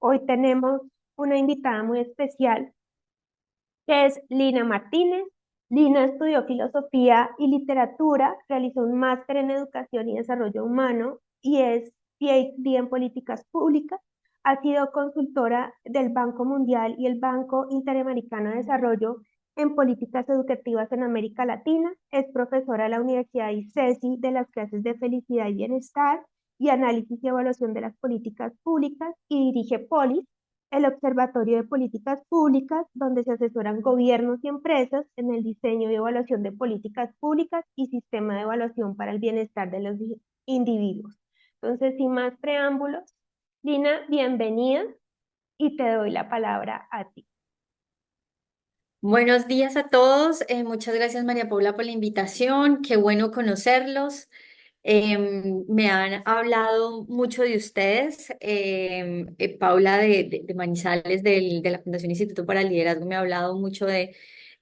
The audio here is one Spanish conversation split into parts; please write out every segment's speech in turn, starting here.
Hoy tenemos una invitada muy especial que es Lina Martínez. Lina estudió filosofía y literatura, realizó un máster en educación y desarrollo humano y es PhD en políticas públicas. Ha sido consultora del Banco Mundial y el Banco Interamericano de Desarrollo en políticas educativas en América Latina. Es profesora de la Universidad ICESI de las clases de felicidad y bienestar y análisis y evaluación de las políticas públicas y dirige Polis, el Observatorio de Políticas Públicas, donde se asesoran gobiernos y empresas en el diseño y evaluación de políticas públicas y sistema de evaluación para el bienestar de los individuos. Entonces, sin más preámbulos, Lina, bienvenida y te doy la palabra a ti. Buenos días a todos. Muchas gracias, María Paula, por la invitación. Qué bueno conocerlos. Me han hablado mucho de ustedes. Paula de Manizales, de la Fundación Instituto para el Liderazgo, me ha hablado mucho de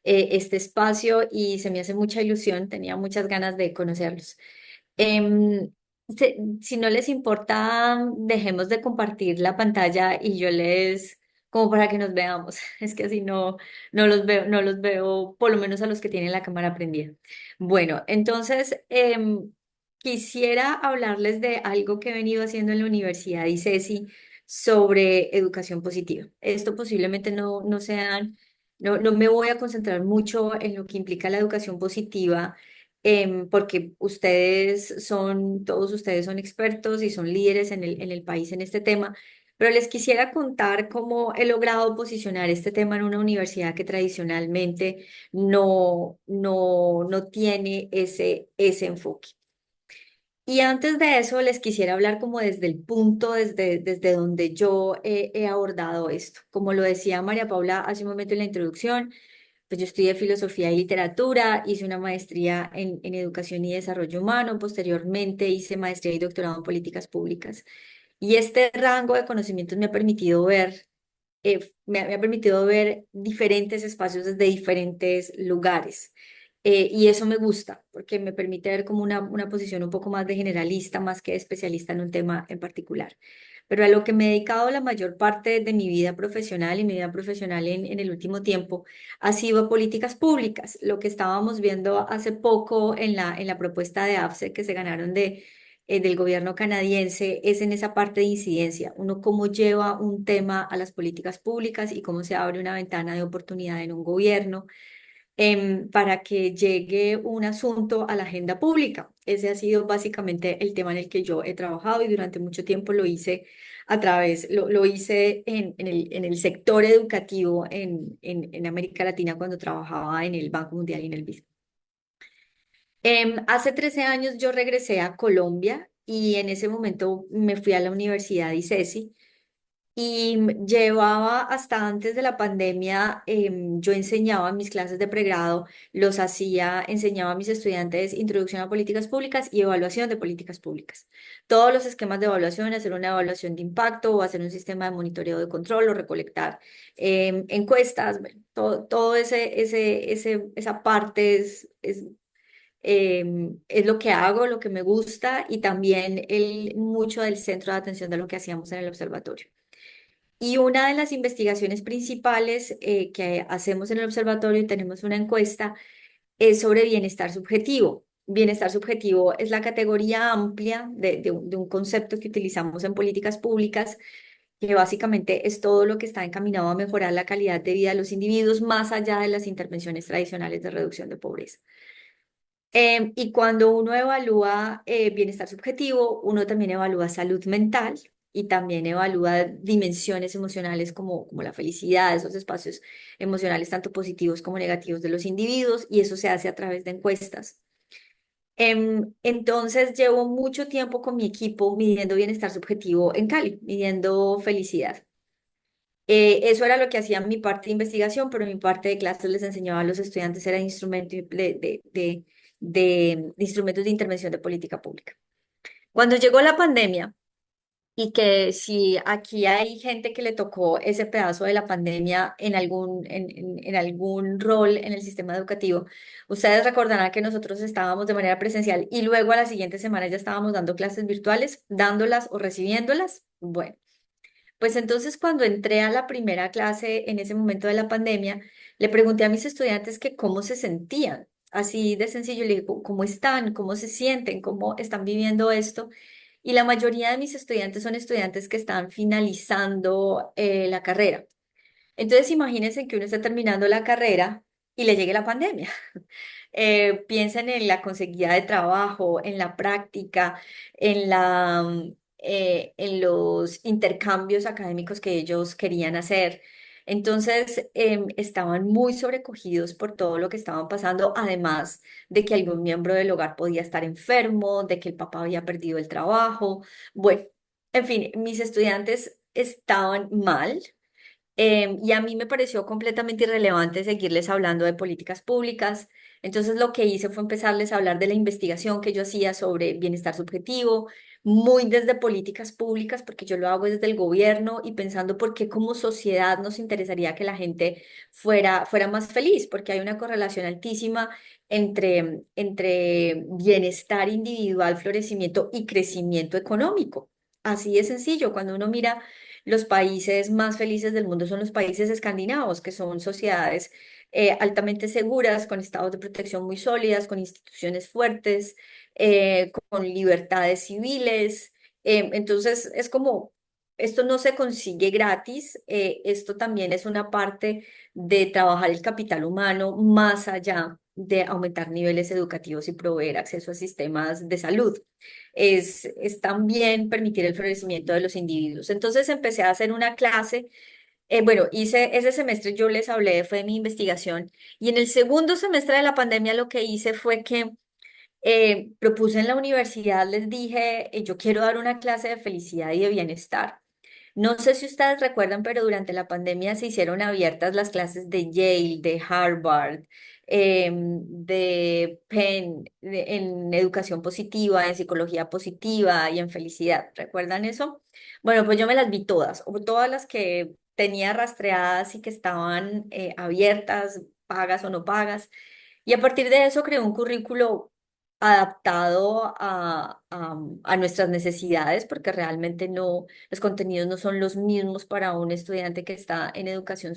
este espacio y se me hace mucha ilusión. Tenía muchas ganas de conocerlos. Si no les importa, dejemos de compartir la pantalla y yo les, como para que nos veamos. Es que así no los veo, por lo menos a los que tienen la cámara prendida. Bueno, entonces quisiera hablarles de algo que he venido haciendo en la Universidad ICESI sobre educación positiva. Esto posiblemente no sean, no me voy a concentrar mucho en lo que implica la educación positiva, porque todos ustedes son expertos y son líderes en el país en este tema, pero les quisiera contar cómo he logrado posicionar este tema en una universidad que tradicionalmente no tiene ese enfoque. Y antes de eso, les quisiera hablar como desde el punto, desde donde yo he abordado esto. Como lo decía María Paula hace un momento en la introducción, pues yo estudié filosofía y literatura, hice una maestría en educación y desarrollo humano, posteriormente hice maestría y doctorado en políticas públicas. Y este rango de conocimientos me ha permitido ver diferentes espacios desde diferentes lugares. Y eso me gusta, porque me permite ver como una posición un poco más de generalista, más que de especialista en un tema en particular. Pero a lo que me he dedicado la mayor parte de mi vida profesional y mi vida profesional en el último tiempo ha sido a políticas públicas. Lo que estábamos viendo hace poco en la propuesta de AFSE que se ganaron del gobierno canadiense es en esa parte de incidencia. Uno cómo lleva un tema a las políticas públicas y cómo se abre una ventana de oportunidad en un gobierno, para que llegue un asunto a la agenda pública. Ese ha sido básicamente el tema en el que yo he trabajado y durante mucho tiempo lo hice lo hice en el sector educativo en América Latina cuando trabajaba en el Banco Mundial y en el BID. Hace 13 años yo regresé a Colombia y en ese momento me fui a la Universidad ICESI y llevaba hasta antes de la pandemia. Yo enseñaba mis clases de pregrado, enseñaba a mis estudiantes introducción a políticas públicas y evaluación de políticas públicas. Todos los esquemas de evaluación, hacer una evaluación de impacto o hacer un sistema de monitoreo de control o recolectar encuestas, bueno, todo esa parte es lo que hago, lo que me gusta y también mucho del centro de atención de lo que hacíamos en el observatorio. Y una de las investigaciones principales que hacemos en el observatorio, y tenemos una encuesta, es sobre bienestar subjetivo. Bienestar subjetivo es la categoría amplia de un concepto que utilizamos en políticas públicas, que básicamente es todo lo que está encaminado a mejorar la calidad de vida de los individuos más allá de las intervenciones tradicionales de reducción de pobreza. Y cuando uno evalúa bienestar subjetivo, uno también evalúa salud mental y también evalúa dimensiones emocionales como la felicidad, esos espacios emocionales tanto positivos como negativos de los individuos, y eso se hace a través de encuestas. Entonces llevo mucho tiempo con mi equipo midiendo bienestar subjetivo en Cali, midiendo felicidad. Eso era lo que hacía mi parte de investigación, pero mi parte de clases les enseñaba a los estudiantes, era de instrumentos de intervención de política pública. Cuando llegó la pandemia, y que si aquí hay gente que le tocó ese pedazo de la pandemia en algún rol en el sistema educativo, ustedes recordarán que nosotros estábamos de manera presencial y luego a la siguiente semana ya estábamos dando clases virtuales, dándolas o recibiéndolas. Bueno. Pues entonces cuando entré a la primera clase en ese momento de la pandemia, le pregunté a mis estudiantes que cómo se sentían. Así de sencillo, le digo, ¿cómo están? ¿Cómo se sienten? ¿Cómo están viviendo esto? Y la mayoría de mis estudiantes son estudiantes que están finalizando la carrera. Entonces imagínense que uno está terminando la carrera y le llegue la pandemia. Piensen en la conseguida de trabajo, en la práctica, en los intercambios académicos que ellos querían hacer. Entonces, estaban muy sobrecogidos por todo lo que estaban pasando, además de que algún miembro del hogar podía estar enfermo, de que el papá había perdido el trabajo. Bueno, en fin, mis estudiantes estaban mal. Y a mí me pareció completamente irrelevante seguirles hablando de políticas públicas. Entonces lo que hice fue empezarles a hablar de la investigación que yo hacía sobre bienestar subjetivo, muy desde políticas públicas, porque yo lo hago desde el gobierno y pensando por qué como sociedad nos interesaría que la gente fuera más feliz, porque hay una correlación altísima entre bienestar individual, florecimiento y crecimiento económico. Así de sencillo, cuando uno mira los países más felices del mundo son los países escandinavos, que son sociedades altamente seguras, con estados de protección muy sólidas, con instituciones fuertes, con libertades civiles. Entonces, es como, esto no se consigue gratis, esto también es una parte de trabajar el capital humano más allá de aumentar niveles educativos y proveer acceso a sistemas de salud. Es también permitir el florecimiento de los individuos. Entonces empecé a hacer una clase. Bueno, hice ese semestre, yo les hablé, fue de mi investigación, y en el segundo semestre de la pandemia lo que hice fue que propuse en la universidad, les dije, yo quiero dar una clase de felicidad y de bienestar. No sé si ustedes recuerdan, pero durante la pandemia se hicieron abiertas las clases de Yale, de Harvard, de Penn, en educación positiva, en psicología positiva y en felicidad. ¿Recuerdan eso? Bueno, pues yo me las vi todas, o todas las que tenía rastreadas y que estaban abiertas, pagas o no pagas. Y a partir de eso creé un currículo adaptado a nuestras necesidades, porque realmente no, los contenidos no son los mismos para un estudiante que está en educación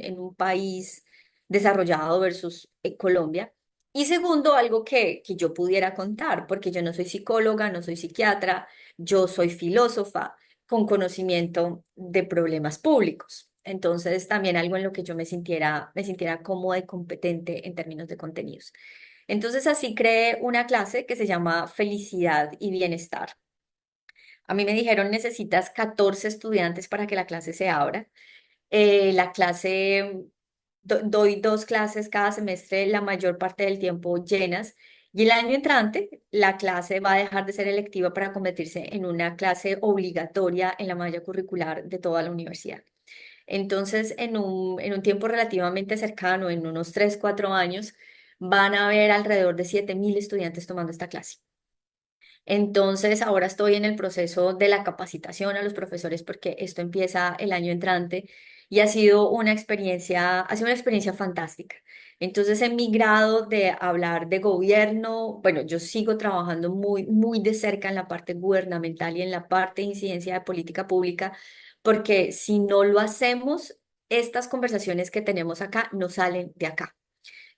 en un país desarrollado versus Colombia. Y segundo, algo que yo pudiera contar, porque yo no soy psicóloga, no soy psiquiatra, yo soy filósofa con conocimiento de problemas públicos. Entonces, también algo en lo que yo me sintiera cómoda y competente en términos de contenidos. Entonces, así creé una clase que se llama Felicidad y Bienestar. A mí me dijeron, necesitas 14 estudiantes para que la clase se abra. La clase, doy 2 clases cada semestre, la mayor parte del tiempo llenas. Y el año entrante, la clase va a dejar de ser electiva para convertirse en una clase obligatoria en la malla curricular de toda la universidad. Entonces, en un tiempo relativamente cercano, en unos 3 4 años, van a haber alrededor de 7.000 estudiantes tomando esta clase. Entonces, ahora estoy en el proceso de la capacitación a los profesores porque esto empieza el año entrante y ha sido una experiencia fantástica. Entonces, en mi grado de hablar de gobierno, bueno, yo sigo trabajando muy, muy de cerca en la parte gubernamental y en la parte de incidencia de política pública, porque si no lo hacemos, estas conversaciones que tenemos acá no salen de acá.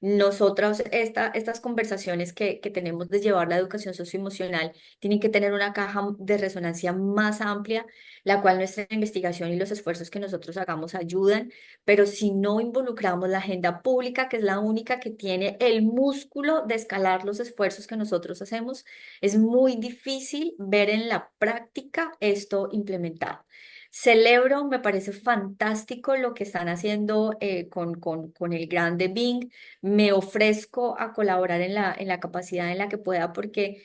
Nosotros, estas conversaciones que tenemos de llevar la educación socioemocional tienen que tener una caja de resonancia más amplia, la cual nuestra investigación y los esfuerzos que nosotros hagamos ayudan, pero si no involucramos la agenda pública, que es la única que tiene el músculo de escalar los esfuerzos que nosotros hacemos, es muy difícil ver en la práctica esto implementado. Celebro, me parece fantástico lo que están haciendo con el grande Bing. Me ofrezco a colaborar en la capacidad en la que pueda porque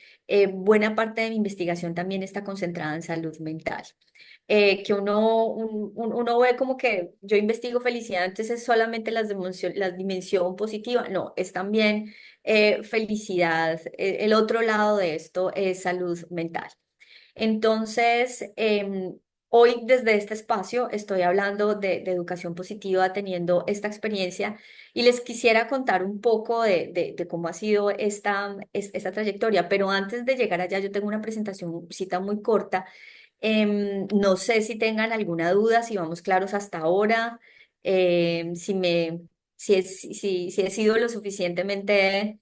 buena parte de mi investigación también está concentrada en salud mental. Que uno ve como que yo investigo felicidad, entonces es solamente la dimensión positiva. No, es también felicidad. El otro lado de esto es salud mental. Entonces, hoy desde este espacio estoy hablando de educación positiva, teniendo esta experiencia y les quisiera contar un poco de cómo ha sido esta trayectoria. Pero antes de llegar allá, yo tengo una presentación, cita muy corta No sé si tengan alguna duda, si vamos claros hasta ahora, si he sido lo suficientemente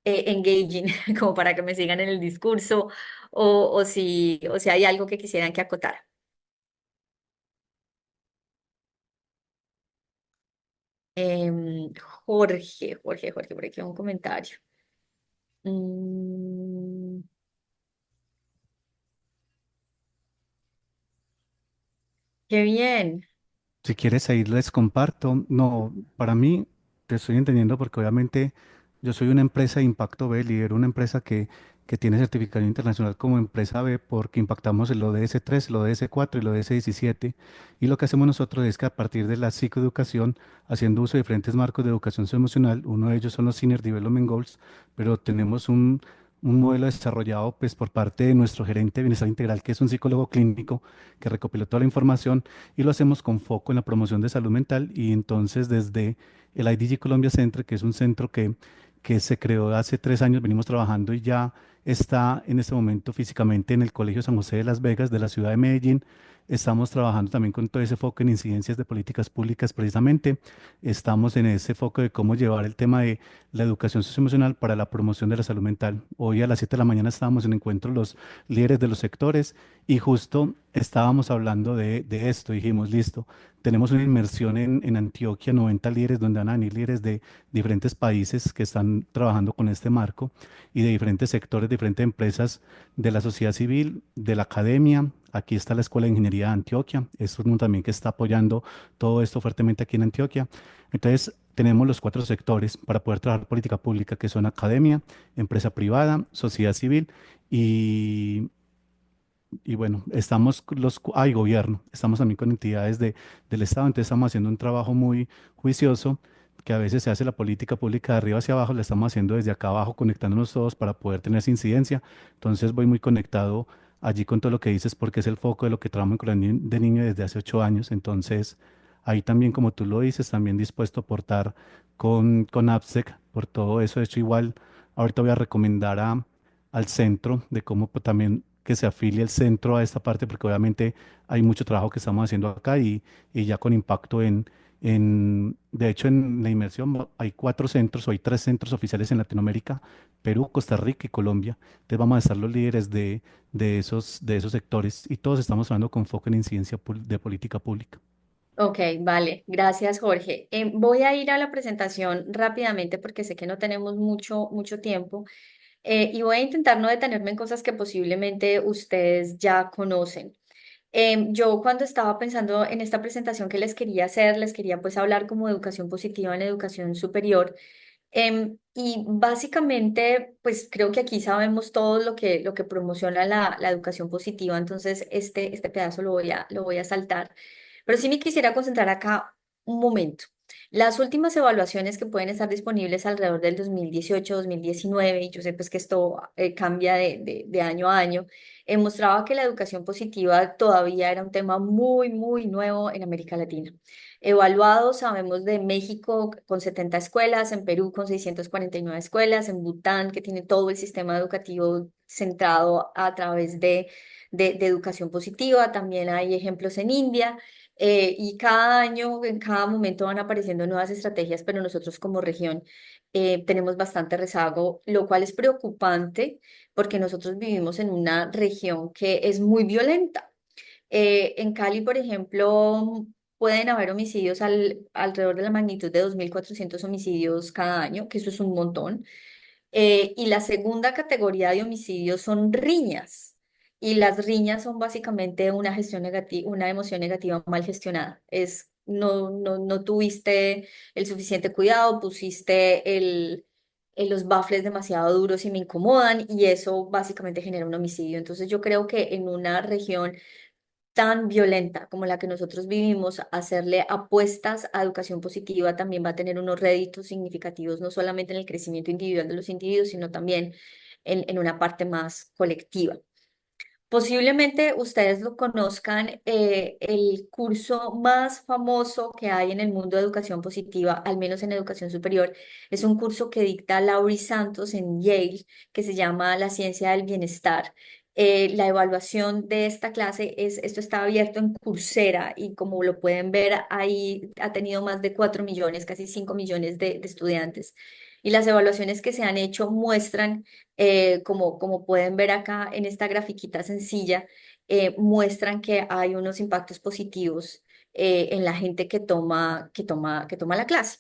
engaging como para que me sigan en el discurso o si hay algo que quisieran que acotara. Em, Jorge, por aquí un comentario. Mm, qué bien. Si quieres ahí les comparto. No, para mí te estoy entendiendo porque obviamente yo soy una empresa de impacto B, lidero una empresa que tiene certificación internacional como empresa B porque impactamos el ODS 3, el ODS 4 y el ODS 17. Y lo que hacemos nosotros es que a partir de la psicoeducación, haciendo uso de diferentes marcos de educación socioemocional, uno de ellos son los Senior Development Goals, pero tenemos un modelo desarrollado pues por parte de nuestro gerente de bienestar integral, que es un psicólogo clínico que recopiló toda la información y lo hacemos con foco en la promoción de salud mental y entonces desde el IDG Colombia Center, que es un centro que se creó hace 3 años, venimos trabajando y ya está en este momento físicamente en el Colegio San José de Las Vegas de la ciudad de Medellín. Estamos trabajando también con todo ese foco en incidencias de políticas públicas precisamente. Estamos en ese foco de cómo llevar el tema de la educación socioemocional para la promoción de la salud mental. Hoy a las 7 de la mañana estábamos en encuentro los líderes de los sectores y justo estábamos hablando de esto, dijimos, listo, tenemos una inmersión en Antioquia, 90 líderes, donde van a venir líderes de diferentes países que están trabajando con este marco y de diferentes sectores, diferentes empresas de la sociedad civil, de la academia. Aquí está la Escuela de Ingeniería de Antioquia, es uno también que está apoyando todo esto fuertemente aquí en Antioquia. Entonces, tenemos los 4 sectores para poder trabajar política pública, que son academia, empresa privada, sociedad civil y y bueno, estamos hay gobierno, estamos también con entidades del Estado, entonces estamos haciendo un trabajo muy juicioso, que a veces se hace la política pública de arriba hacia abajo, la estamos haciendo desde acá abajo, conectándonos todos para poder tener esa incidencia. Entonces voy muy conectado allí con todo lo que dices, porque es el foco de lo que trabajamos con de niño desde hace 8 años. Entonces, ahí también, como tú lo dices, también dispuesto a aportar con AppSec por todo eso. De hecho, igual, ahorita voy a recomendar al centro de cómo también que se afilie el centro a esta parte, porque obviamente hay mucho trabajo que estamos haciendo acá y ya con impacto de hecho, en la inmersión hay 4 centros o hay 3 centros oficiales en Latinoamérica, Perú, Costa Rica y Colombia. Entonces vamos a estar los líderes de esos sectores y todos estamos hablando con foco en incidencia de política pública. Ok, vale, gracias Jorge. Voy a ir a la presentación rápidamente porque sé que no tenemos mucho tiempo y voy a intentar no detenerme en cosas que posiblemente ustedes ya conocen. Yo cuando estaba pensando en esta presentación que les quería hacer, les quería pues hablar como de educación positiva en la educación superior. Y básicamente, pues creo que aquí sabemos todo lo que promociona la educación positiva, entonces este pedazo lo voy a saltar. Pero sí me quisiera concentrar acá un momento. Las últimas evaluaciones que pueden estar disponibles alrededor del 2018-2019, y yo sé pues que esto cambia de año a año, mostraba que la educación positiva todavía era un tema muy nuevo en América Latina. Evaluados, sabemos de México con 70 escuelas, en Perú con 649 escuelas, en Bután, que tiene todo el sistema educativo centrado a través de educación positiva. También hay ejemplos en India. Y cada año, en cada momento van apareciendo nuevas estrategias, pero nosotros como región tenemos bastante rezago, lo cual es preocupante porque nosotros vivimos en una región que es muy violenta. En Cali, por ejemplo, pueden haber homicidios alrededor de la magnitud de 2.400 homicidios cada año, que eso es un montón. Y la segunda categoría de homicidios son riñas. Y las riñas son básicamente una gestión negativa, una emoción negativa mal gestionada. No tuviste el suficiente cuidado, pusiste los bafles demasiado duros y me incomodan, y eso básicamente genera un homicidio. Entonces yo creo que en una región tan violenta como la que nosotros vivimos, hacerle apuestas a educación positiva también va a tener unos réditos significativos, no solamente en el crecimiento individual de los individuos, sino también en una parte más colectiva. Posiblemente ustedes lo conozcan, el curso más famoso que hay en el mundo de educación positiva, al menos en educación superior, es un curso que dicta Laurie Santos en Yale, que se llama La ciencia del bienestar. La evaluación de esta clase esto está abierto en Coursera y como lo pueden ver ahí ha tenido más de 4 millones, casi 5 millones de estudiantes. Y las evaluaciones que se han hecho muestran, como pueden ver acá en esta grafiquita sencilla, muestran que hay unos impactos positivos en la gente que toma la clase.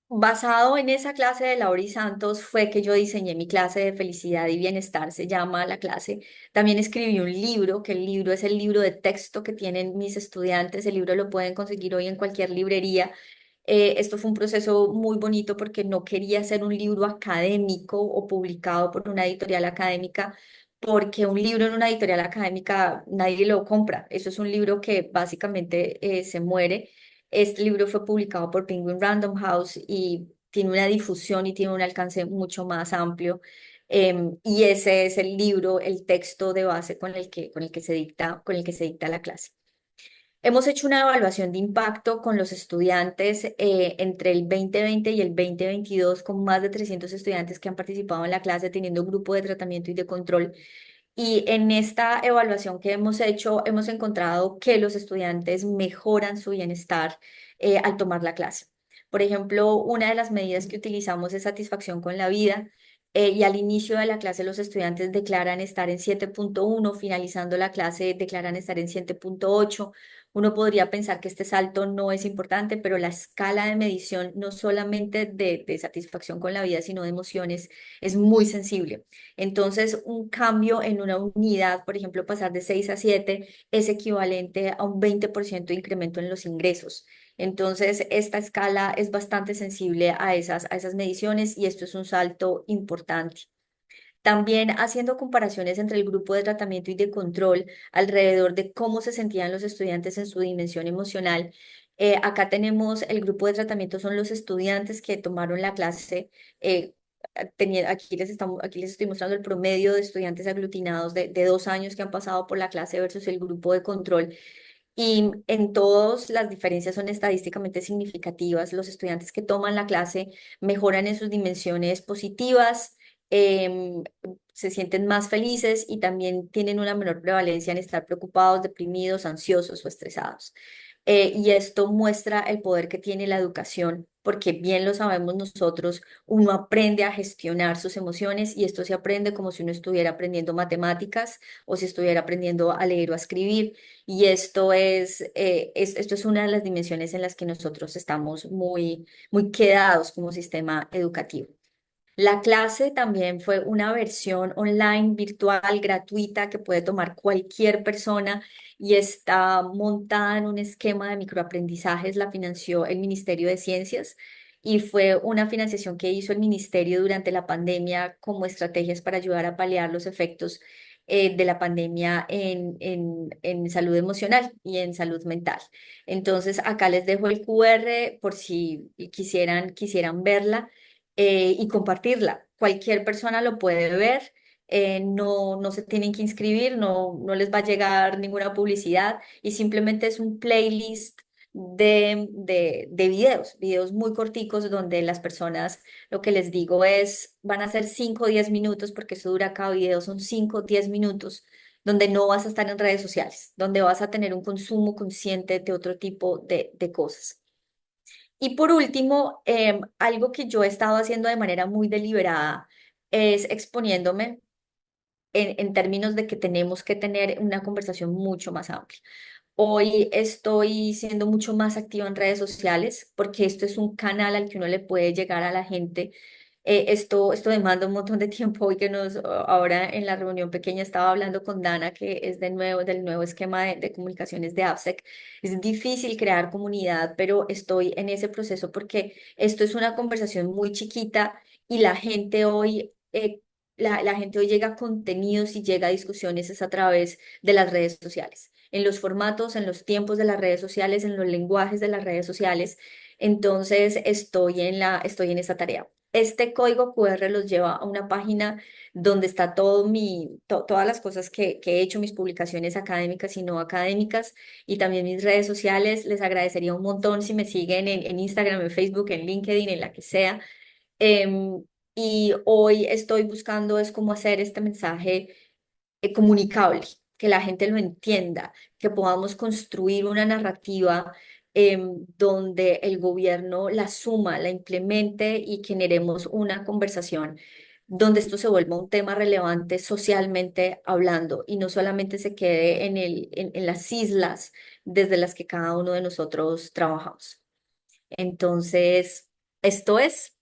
Basado en esa clase de Laura y Santos fue que yo diseñé mi clase de felicidad y bienestar, se llama la clase. También escribí un libro, que el libro es el libro de texto que tienen mis estudiantes. El libro lo pueden conseguir hoy en cualquier librería. Esto fue un proceso muy bonito porque no quería hacer un libro académico o publicado por una editorial académica, porque un libro en una editorial académica nadie lo compra. Eso es un libro que básicamente se muere. Este libro fue publicado por Penguin Random House y tiene una difusión y tiene un alcance mucho más amplio. Y ese es el libro, el texto de base con el que se dicta la clase. Hemos hecho una evaluación de impacto con los estudiantes entre el 2020 y el 2022, con más de 300 estudiantes que han participado en la clase, teniendo un grupo de tratamiento y de control. Y en esta evaluación que hemos hecho, hemos encontrado que los estudiantes mejoran su bienestar al tomar la clase. Por ejemplo, una de las medidas que utilizamos es satisfacción con la vida. Y al inicio de la clase los estudiantes declaran estar en 7.1, finalizando la clase declaran estar en 7.8. Uno podría pensar que este salto no es importante, pero la escala de medición no solamente de satisfacción con la vida, sino de emociones, es muy sensible. Entonces, un cambio en una unidad, por ejemplo, pasar de 6 a 7, es equivalente a un 20% de incremento en los ingresos. Entonces, esta escala es bastante sensible a esas mediciones y esto es un salto importante. También haciendo comparaciones entre el grupo de tratamiento y de control alrededor de cómo se sentían los estudiantes en su dimensión emocional. Acá tenemos el grupo de tratamiento, son los estudiantes que tomaron la clase. Aquí les estoy mostrando el promedio de estudiantes aglutinados de 2 años que han pasado por la clase versus el grupo de control. Y en todos las diferencias son estadísticamente significativas. Los estudiantes que toman la clase mejoran en sus dimensiones positivas, em, se sienten más felices y también tienen una menor prevalencia en estar preocupados, deprimidos, ansiosos o estresados. Y esto muestra el poder que tiene la educación, porque bien lo sabemos nosotros, uno aprende a gestionar sus emociones y esto se aprende como si uno estuviera aprendiendo matemáticas o si estuviera aprendiendo a leer o a escribir. Y esto es una de las dimensiones en las que nosotros estamos muy, muy quedados como sistema educativo. La clase también fue una versión online, virtual, gratuita, que puede tomar cualquier persona y está montada en un esquema de microaprendizajes. La financió el Ministerio de Ciencias y fue una financiación que hizo el ministerio durante la pandemia como estrategias para ayudar a paliar los efectos de la pandemia en salud emocional y en salud mental. Entonces, acá les dejo el QR por si quisieran verla y compartirla. Cualquier persona lo puede ver, no se tienen que inscribir, no les va a llegar ninguna publicidad y simplemente es un playlist de videos muy corticos donde las personas, lo que les digo es, van a ser 5 o 10 minutos, porque eso dura cada video, son 5 o 10 minutos, donde no vas a estar en redes sociales, donde vas a tener un consumo consciente de otro tipo de cosas. Y por último, algo que yo he estado haciendo de manera muy deliberada es exponiéndome en términos de que tenemos que tener una conversación mucho más amplia. Hoy estoy siendo mucho más activa en redes sociales porque esto es un canal al que uno le puede llegar a la gente. Esto demanda un montón de tiempo. Hoy ahora en la reunión pequeña estaba hablando con Dana, que es del nuevo esquema de comunicaciones de AppSec. Es difícil crear comunidad, pero estoy en ese proceso porque esto es una conversación muy chiquita y la gente hoy llega a contenidos y llega a discusiones es a través de las redes sociales, en los formatos, en los tiempos de las redes sociales, en los lenguajes de las redes sociales. Entonces, estoy en esta tarea. Este código QR los lleva a una página donde está todas las cosas que he hecho, mis publicaciones académicas y no académicas, y también mis redes sociales. Les agradecería un montón si me siguen en Instagram, en Facebook, en LinkedIn, en la que sea. Y hoy estoy buscando es cómo hacer este mensaje comunicable, que la gente lo entienda, que podamos construir una narrativa donde el gobierno la suma, la implemente y generemos una conversación donde esto se vuelva un tema relevante socialmente hablando y no solamente se quede en las islas desde las que cada uno de nosotros trabajamos. Entonces, esto es.